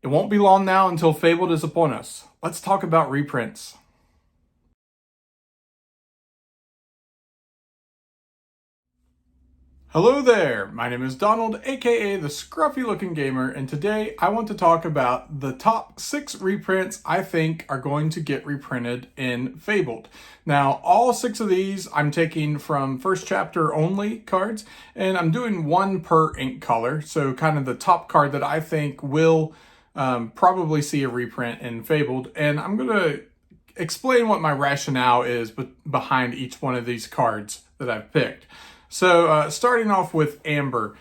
It won't be long now until Fabled is upon us. Let's talk about reprints. Hello there, my name is Donald, aka the Scruffy Looking Gamer, and today I want to talk about the top 6 reprints I think are going to get reprinted in Fabled. Now, all 6 of these I'm taking from First Chapter only cards, and I'm doing one per ink color, so kind of the top card that I think will probably see a reprint in Fabled, and I'm going to explain what my rationale is behind each one of these cards that I've picked. So starting off with Amber,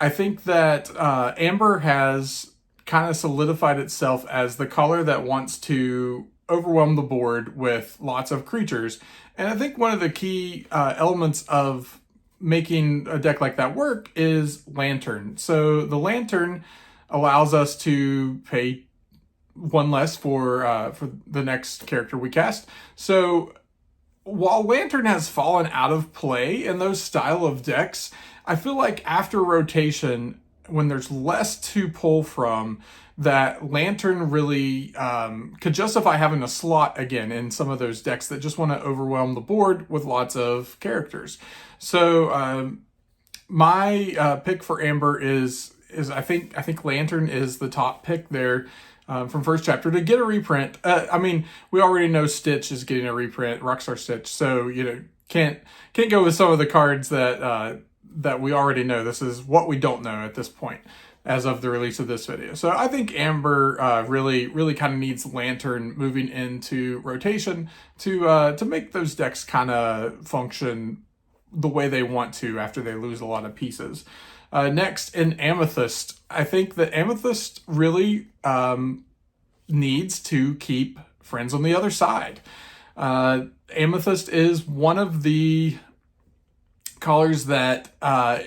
I think that Amber has kind of solidified itself as the color that wants to overwhelm the board with lots of creatures. And I think one of the key elements of making a deck like that work is Lantern. So the Lantern allows us to pay 1 less for the next character we cast. So while Lantern has fallen out of play in those style of decks, I feel like after rotation, when there's less to pull from, that Lantern really could justify having a slot again in some of those decks that just want to overwhelm the board with lots of characters. So my pick for Amber is I think Lantern is the top pick there. From First Chapter to get a reprint. I mean, we already know Stitch is getting a reprint, Rockstar Stitch. So can't go with some of the cards that that we already know. This is what we don't know at this point, as of the release of this video. So I think Amber really kind of needs Lantern moving into rotation to make those decks kind of function the way they want to after they lose a lot of pieces. Next, in Amethyst, I think that Amethyst really needs to keep friends on the other side. Amethyst is one of the colors that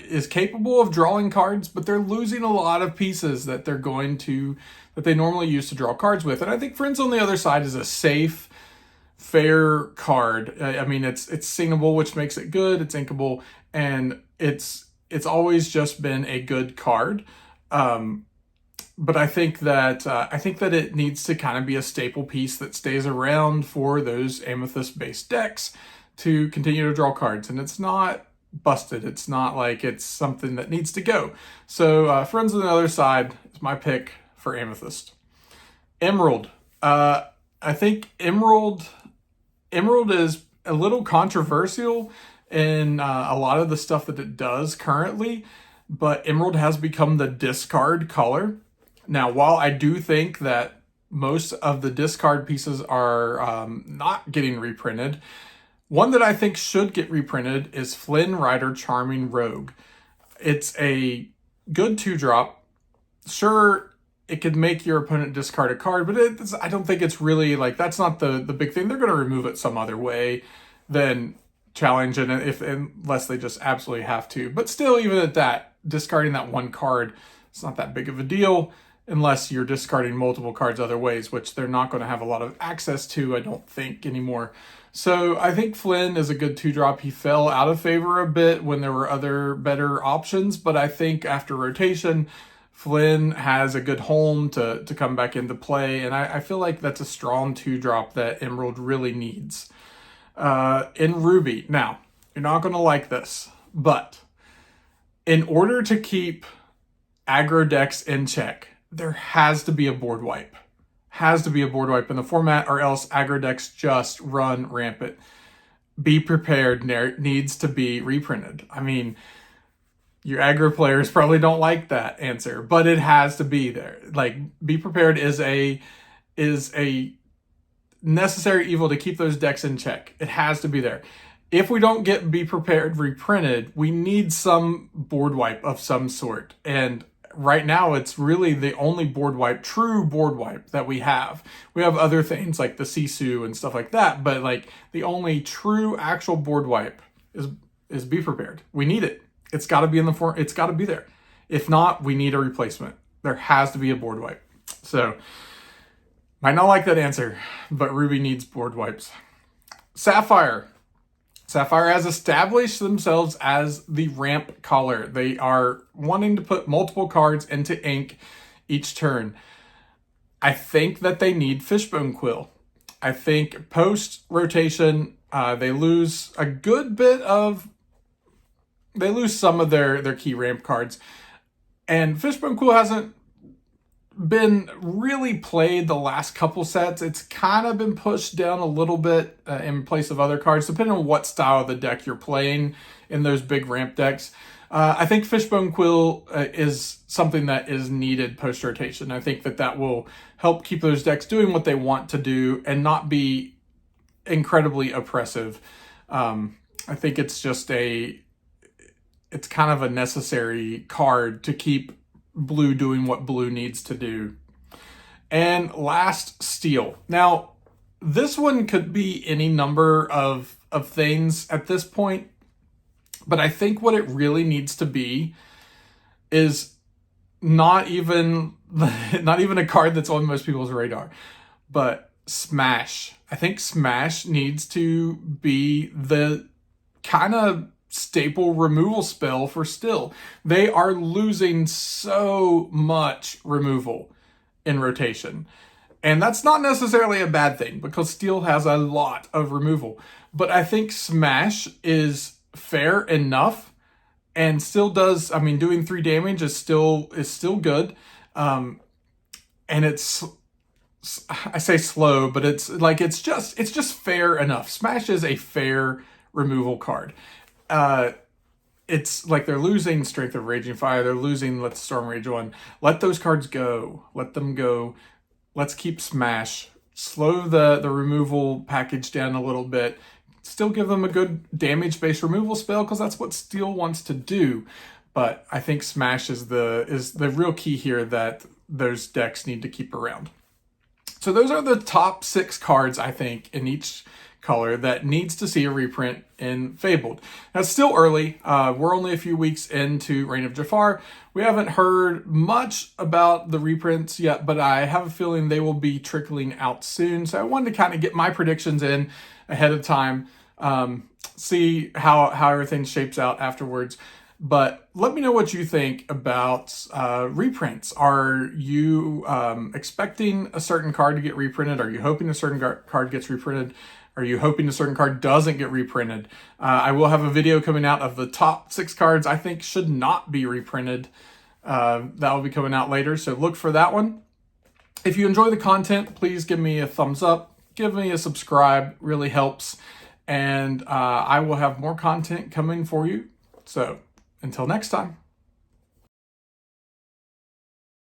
is capable of drawing cards, but they're losing a lot of pieces that they normally use to draw cards with. And I think Friends on the Other Side is a safe, fair card. I mean, it's singable, which makes it good. It's inkable, and it's always just been a good card. But I think that it needs to kind of be a staple piece that stays around for those Amethyst-based decks to continue to draw cards. And it's not busted. It's not like it's something that needs to go. So Friends on the Other Side is my pick for Amethyst. Emerald. I think Emerald is a little controversial in a lot of the stuff that it does currently, but Emerald has become the discard color. Now, while I do think that most of the discard pieces are not getting reprinted, one that I think should get reprinted is Flynn Rider Charming Rogue. It's a good 2-drop. Sure, it could make your opponent discard a card, but I don't think it's really like, that's not the big thing. They're going to remove it some other way than challenge it unless they just absolutely have to. But still, even at that, discarding that 1 card, it's not that big of a deal unless you're discarding multiple cards other ways, which they're not going to have a lot of access to, I don't think, anymore. So I think Flynn is a good 2-drop. He fell out of favor a bit when there were other better options, but I think after rotation, Flynn has a good home to come back into play, and I feel like that's a strong 2-drop that Emerald really needs. In Ruby, now, you're not going to like this, but in order to keep aggro decks in check, there has to be a board wipe. Has to be a board wipe in the format, or else aggro decks just run rampant. Be Prepared needs to be reprinted. I mean, your aggro players probably don't like that answer, but it has to be there. Like, Be Prepared is a necessary evil to keep those decks in check. It has to be there. If we don't get Be Prepared reprinted, we need some board wipe of some sort. And right now, it's really the only true board wipe that we have. We have other things like the Sisu and stuff like that, but like the only true actual board wipe is Be Prepared. We need it. It's got to be it's got to be there. If not, we need a replacement. There has to be a board wipe. So, might not like that answer, but Ruby needs board wipes. Sapphire. Sapphire has established themselves as the ramp color. They are wanting to put multiple cards into ink each turn. I think that they need Fishbone Quill. I think post-rotation, they lose a good bit of... They lose some of their key ramp cards. And Fishbone Quill hasn't been really played the last couple sets. It's kind of been pushed down a little bit in place of other cards, depending on what style of the deck you're playing in those big ramp decks. I think Fishbone Quill is something that is needed post-rotation. I think that will help keep those decks doing what they want to do and not be incredibly oppressive. I think it's just it's kind of a necessary card to keep blue doing what blue needs to do. And last, Steel. Now, this one could be any number of things at this point, but I think what it really needs to be is not even a card that's on most people's radar, but Smash. I think Smash needs to be the kind of staple removal spell for Still. They are losing so much removal in rotation. And that's not necessarily a bad thing because Steel has a lot of removal. But I think Smash is fair enough and still does, doing 3 damage is still good. And it's, I say slow, but it's just fair enough. Smash is a fair removal card. It's like they're losing Strength of Raging Fire. They're losing Let the Storm Rage on. Let those cards go. Let them go. Let's keep Smash. Slow the removal package down a little bit. Still give them a good damage-based removal spell because that's what Steel wants to do. But I think Smash is the real key here that those decks need to keep around. So those are the top 6 cards, I think, in each color that needs to see a reprint in Fabled. Now, it's still early. We're only a few weeks into Reign of Jafar. We haven't heard much about the reprints yet, but I have a feeling they will be trickling out soon. So I wanted to kind of get my predictions in ahead of time, see how everything shapes out afterwards. But let me know what you think about reprints. Are you expecting a certain card to get reprinted? Are you hoping a certain card gets reprinted? Are you hoping a certain card doesn't get reprinted? I will have a video coming out of the top 6 cards I think should not be reprinted. That will be coming out later, so look for that one. If you enjoy the content, please give me a thumbs up. Give me a subscribe. Really helps. And I will have more content coming for you. So until next time.